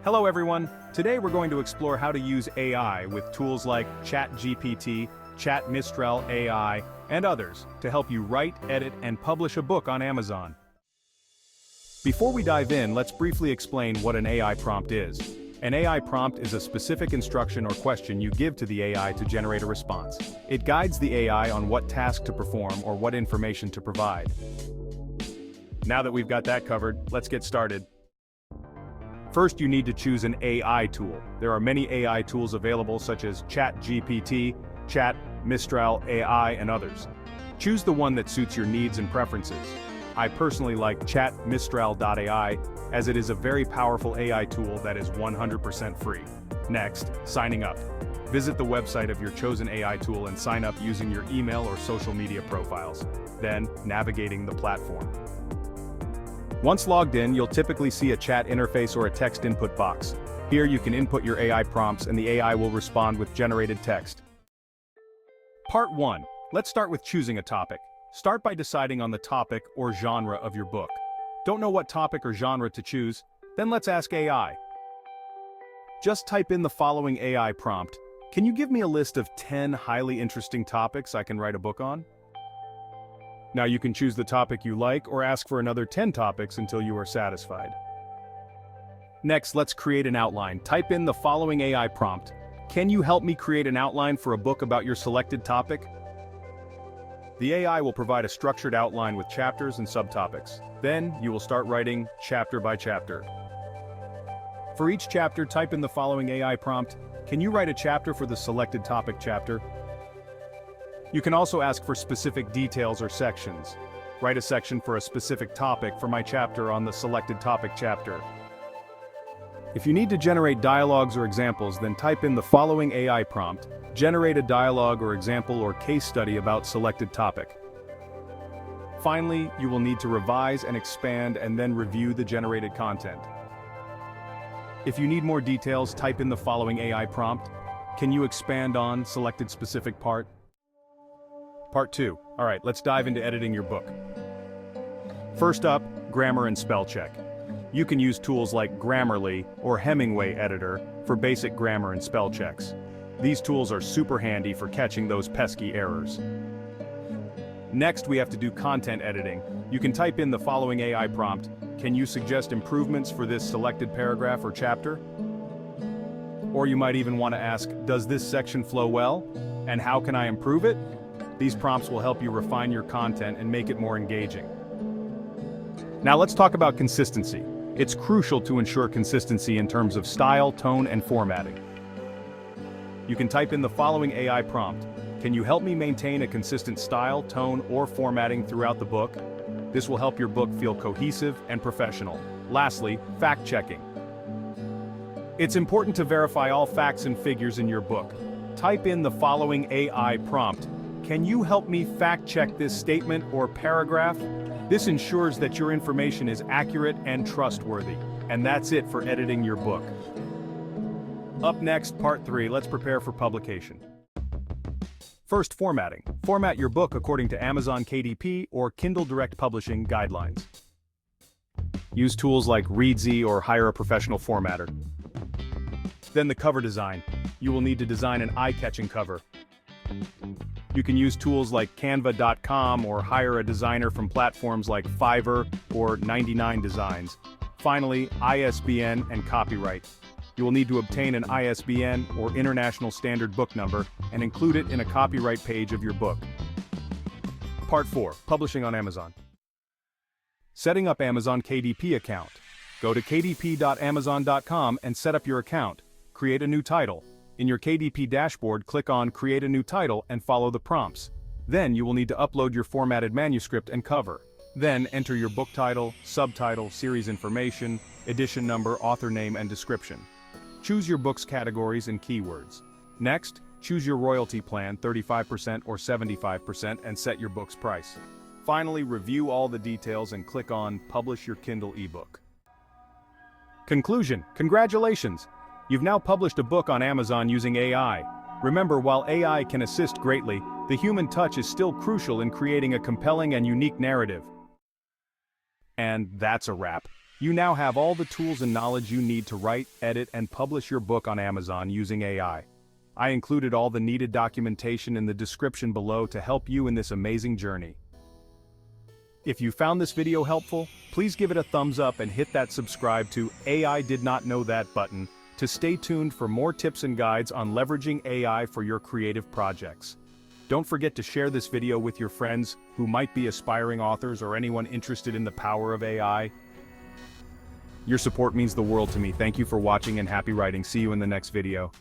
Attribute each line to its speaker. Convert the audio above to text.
Speaker 1: Hello everyone! Today we're going to explore how to use AI with tools like ChatGPT, Chat.Mistral.AI, and others to help you write, edit, and publish a book on Amazon. Before we dive in, let's briefly explain what an AI prompt is. An AI prompt is a specific instruction or question you give to the AI to generate a response. It guides the AI on what task to perform or what information to provide. Now that we've got that covered, let's get started. First, you need to choose an AI tool. There are many AI tools available such as ChatGPT, Chat.Mistral.AI, and others. Choose the one that suits your needs and preferences. I personally like Chat.Mistral.AI as it is a very powerful AI tool that is 100% free. Next, signing up. Visit the website of your chosen AI tool and sign up using your email or social media profiles. Then, navigating the platform. Once logged in, you'll typically see a chat interface or a text input box. Here you can input your AI prompts and the AI will respond with generated text. Part 1. Let's start with choosing a topic. Start by deciding on the topic or genre of your book. Don't know what topic or genre to choose? Then let's ask AI. Just type in the following AI prompt. Can you give me a list of 10 highly interesting topics I can write a book on? Now you can choose the topic you like or ask for another 10 topics until you are satisfied. Next, let's create an outline. Type in the following AI prompt. Can you help me create an outline for a book about your selected topic? The AI will provide a structured outline with chapters and subtopics. Then, you will start writing chapter by chapter. For each chapter, type in the following AI prompt. Can you write a chapter for the selected topic chapter? You can also ask for specific details or sections. Write a section for a specific topic for my chapter on the selected topic chapter. If you need to generate dialogues or examples, then type in the following AI prompt. Generate a dialogue or example or case study about selected topic. Finally, you will need to revise and expand and then review the generated content. If you need more details, type in the following AI prompt. Can you expand on selected specific part? Part 2. Alright, let's dive into editing your book. First up, grammar and spell check. You can use tools like Grammarly or Hemingway Editor for basic grammar and spell checks. These tools are super handy for catching those pesky errors. Next, we have to do content editing. You can type in the following AI prompt. Can you suggest improvements for this selected paragraph or chapter? Or you might even want to ask, does this section flow well? And how can I improve it? These prompts will help you refine your content and make it more engaging. Now let's talk about consistency. It's crucial to ensure consistency in terms of style, tone, and formatting. You can type in the following AI prompt. Can you help me maintain a consistent style, tone, or formatting throughout the book? This will help your book feel cohesive and professional. Lastly, fact-checking. It's important to verify all facts and figures in your book. Type in the following AI prompt. Can you help me fact-check this statement or paragraph? This ensures that your information is accurate and trustworthy. And that's it for editing your book. Up next, part 3, let's prepare for publication. First, formatting. Format your book according to Amazon KDP or Kindle Direct Publishing guidelines. Use tools like Readsy or hire a professional formatter. Then the cover design. You will need to design an eye-catching cover. You can use tools like Canva.com or hire a designer from platforms like Fiverr or 99 Designs. Finally, ISBN and copyright. You will need to obtain an ISBN or International Standard Book Number and include it in a copyright page of your book. Part 4. Publishing on Amazon. Setting up Amazon KDP account. Go to kdp.amazon.com and set up your account. Create a new title. In your KDP dashboard, click on Create a New Title and follow the prompts. Then you will need to upload your formatted manuscript and cover. Then enter your book title, subtitle, series information, edition number, author name, and description. Choose your book's categories and keywords. Next, choose your royalty plan, 35% or 75%, and set your book's price. Finally, review all the details and click on Publish Your Kindle ebook. Conclusion. Congratulations! You've now published a book on Amazon using AI. Remember, while AI can assist greatly, the human touch is still crucial in creating a compelling and unique narrative. And that's a wrap. You now have all the tools and knowledge you need to write, edit, and publish your book on Amazon using AI. I included all the needed documentation in the description below to help you in this amazing journey. If you found this video helpful, please give it a thumbs up and hit that subscribe to AI Did Not Know That button to stay tuned for more tips and guides on leveraging AI for your creative projects. Don't forget to share this video with your friends who might be aspiring authors or anyone interested in the power of AI. Your support means the world to me. Thank you for watching and happy writing. See you in the next video.